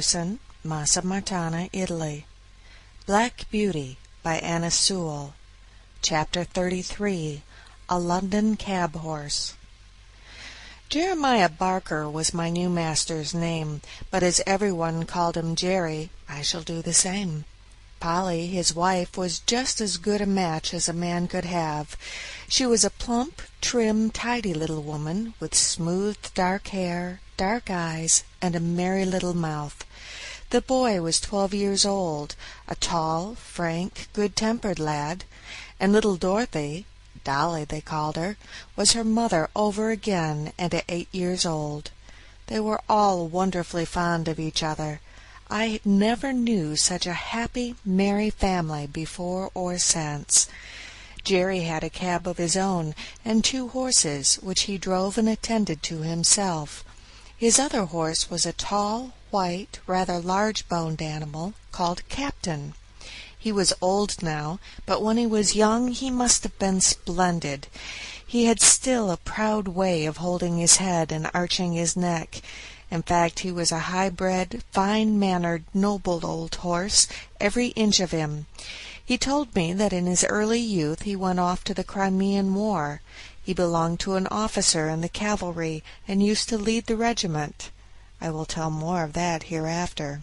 Jefferson, Massa Martana, Italy. Black Beauty by Anna Sewell. Chapter 33. A London Cab Horse. Jeremiah Barker was my new master's name, but as everyone called him Jerry, I shall do the same. Polly, his wife, was just as good a match as a man could have. She was a plump, trim, tidy little woman, with smooth dark hair, dark eyes, and a merry little mouth. The boy was 12 years old, a tall, frank, good-tempered lad, and little Dorothy, Dolly they called her, was her mother over again and at 8 years old. They were all wonderfully fond of each other. I never knew such a happy, merry family before or since. Jerry had a cab of his own and 2 horses, which he drove and attended to himself. His other horse was a tall, white, rather large-boned animal called Captain. He was old now, but when he was young he must have been splendid. He had still a proud way of holding his head and arching his neck. In fact, he was a high-bred, fine-mannered, noble old horse, every inch of him. He told me that in his early youth he went off to the Crimean War. He belonged to an officer in the cavalry and used to lead the regiment. I will tell more of that hereafter.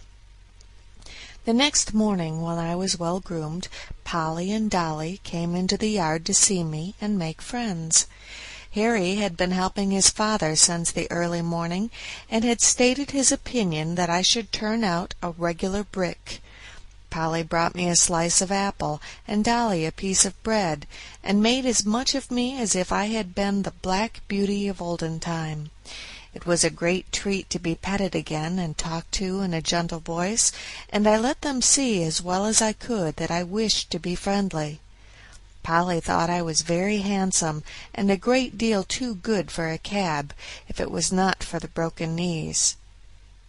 The next morning, when I was well groomed, Polly and Dolly came into the yard to see me and make friends. Harry had been helping his father since the early morning, and had stated his opinion that I should turn out a regular brick. Polly brought me a slice of apple, and Dolly a piece of bread, and made as much of me as if I had been the Black Beauty of olden time. It was a great treat to be petted again and talked to in a gentle voice, and I let them see as well as I could that I wished to be friendly. Polly thought I was very handsome, and a great deal too good for a cab, if it was not for the broken knees.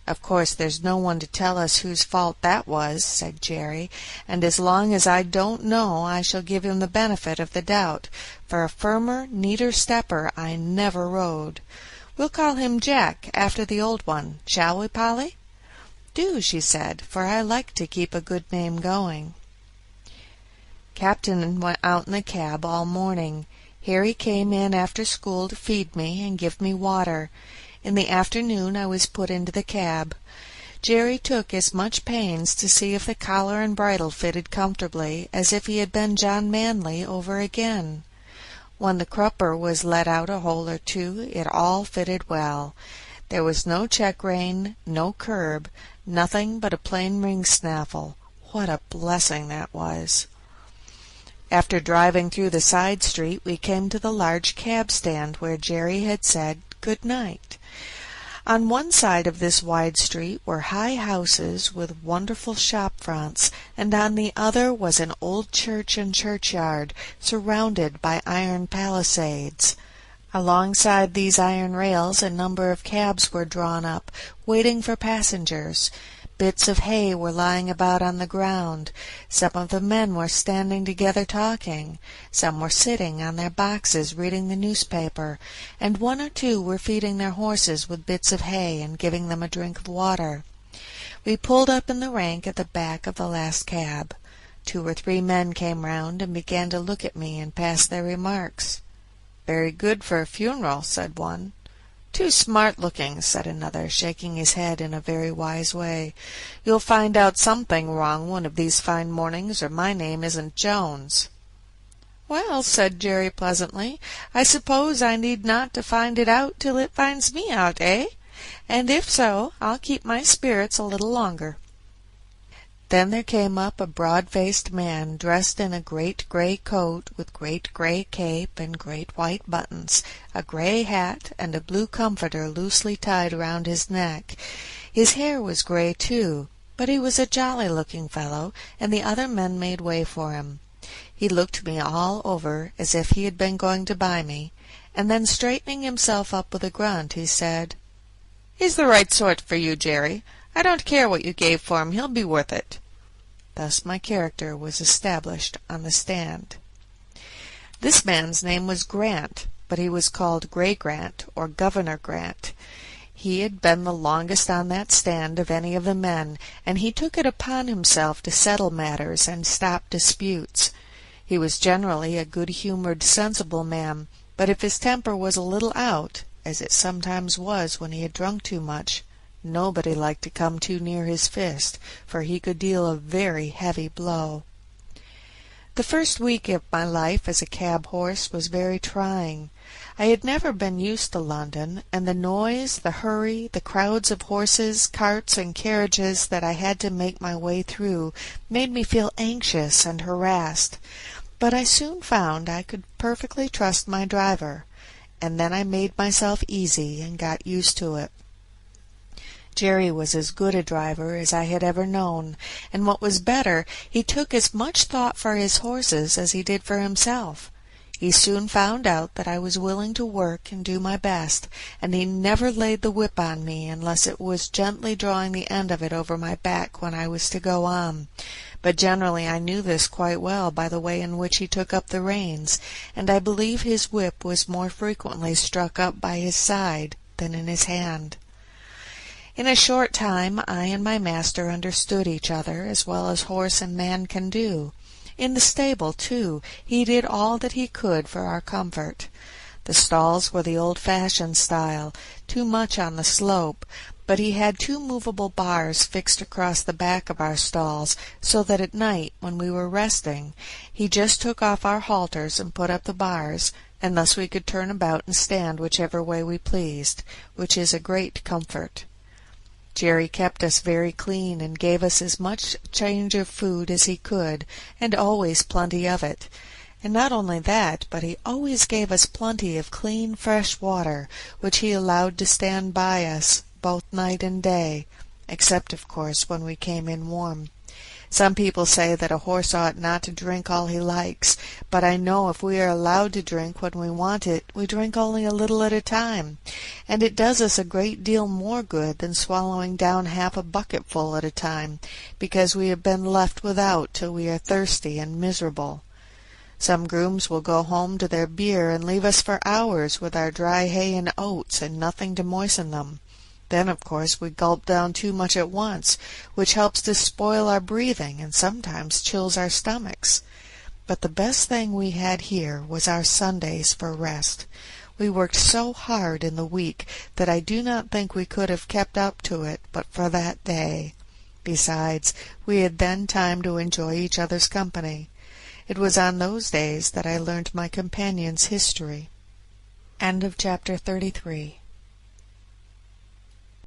"Of course there's no one to tell us whose fault that was," said Jerry, "and as long as I don't know I shall give him the benefit of the doubt, for a firmer, neater stepper I never rode. We'll call him Jack, after the old one, shall we, Polly?" "Do," she said, "for I like to keep a good name going." Captain went out in the cab all morning. Harry came in after school to feed me and give me water. In the afternoon I was put into the cab. Jerry took as much pains to see if the collar and bridle fitted comfortably as if he had been John Manley over again. When the crupper was let out a hole or two, it all fitted well. There was no check-rein, no curb, nothing but a plain ring-snaffle. What a blessing that was! After driving through the side street, we came to the large cab-stand where Jerry had said good night. On one side of this wide street were high houses with wonderful shop fronts, and on the other was an old church and churchyard, surrounded by iron palisades. Alongside these iron rails a number of cabs were drawn up, waiting for passengers. Bits of hay were lying about on the ground. Some of the men were standing together talking. Some were sitting on their boxes reading the newspaper, and 1 or 2 were feeding their horses with bits of hay and giving them a drink of water. We pulled up in the rank at the back of the last cab. 2 or 3 men came round and began to look at me and pass their remarks. "Very good for a funeral," said one. "Too smart-looking," said another, shaking his head in a very wise way. "You'll find out something wrong one of these fine mornings, or my name isn't Jones." "Well," said Jerry pleasantly, "I suppose I need not to find it out till it finds me out, eh? And if so, I'll keep my spirits a little longer." Then there came up a broad-faced man, dressed in a great gray coat with great gray cape and great white buttons, a gray hat, and a blue comforter loosely tied round his neck. His hair was gray too, but he was a jolly-looking fellow, and the other men made way for him. He looked me all over as if he had been going to buy me, and then straightening himself up with a grunt, he said, "He's the right sort for you, Jerry. I don't care what you gave for him, he'll be worth it." Thus my character was established on the stand. This man's name was Grant, but he was called Gray Grant, or Governor Grant. He had been the longest on that stand of any of the men, and he took it upon himself to settle matters and stop disputes. He was generally a good-humored, sensible man, but if his temper was a little out, as it sometimes was when he had drunk too much, nobody liked to come too near his fist, for he could deal a very heavy blow. The first week of my life as a cab-horse was very trying. I had never been used to London, and the noise, the hurry, the crowds of horses, carts, and carriages that I had to make my way through made me feel anxious and harassed. But I soon found I could perfectly trust my driver, and then I made myself easy and got used to it. Jerry was as good a driver as I had ever known, and what was better, he took as much thought for his horses as he did for himself. He soon found out that I was willing to work and do my best, and he never laid the whip on me unless it was gently drawing the end of it over my back when I was to go on. But generally I knew this quite well by the way in which he took up the reins, and I believe his whip was more frequently struck up by his side than in his hand. In a short time I and my master understood each other as well as horse and man can do. In the stable, too, he did all that he could for our comfort. The stalls were the old-fashioned style, too much on the slope, but he had 2 movable bars fixed across the back of our stalls, so that at night, when we were resting, he just took off our halters and put up the bars, and thus we could turn about and stand whichever way we pleased, which is a great comfort. Jerry kept us very clean and gave us as much change of food as he could, and always plenty of it. And not only that, but he always gave us plenty of clean, fresh water, which he allowed to stand by us both night and day, except, of course, when we came in warm. Some people say that a horse ought not to drink all he likes, but I know if we are allowed to drink when we want it, we drink only a little at a time, and it does us a great deal more good than swallowing down half a bucketful at a time, because we have been left without till we are thirsty and miserable. Some grooms will go home to their beer and leave us for hours with our dry hay and oats and nothing to moisten them. Then, of course, we gulp down too much at once, which helps to spoil our breathing and sometimes chills our stomachs. But the best thing we had here was our Sundays for rest. We worked so hard in the week that I do not think we could have kept up to it but for that day. Besides, we had then time to enjoy each other's company. It was on those days that I learned my companion's history. End of chapter 33.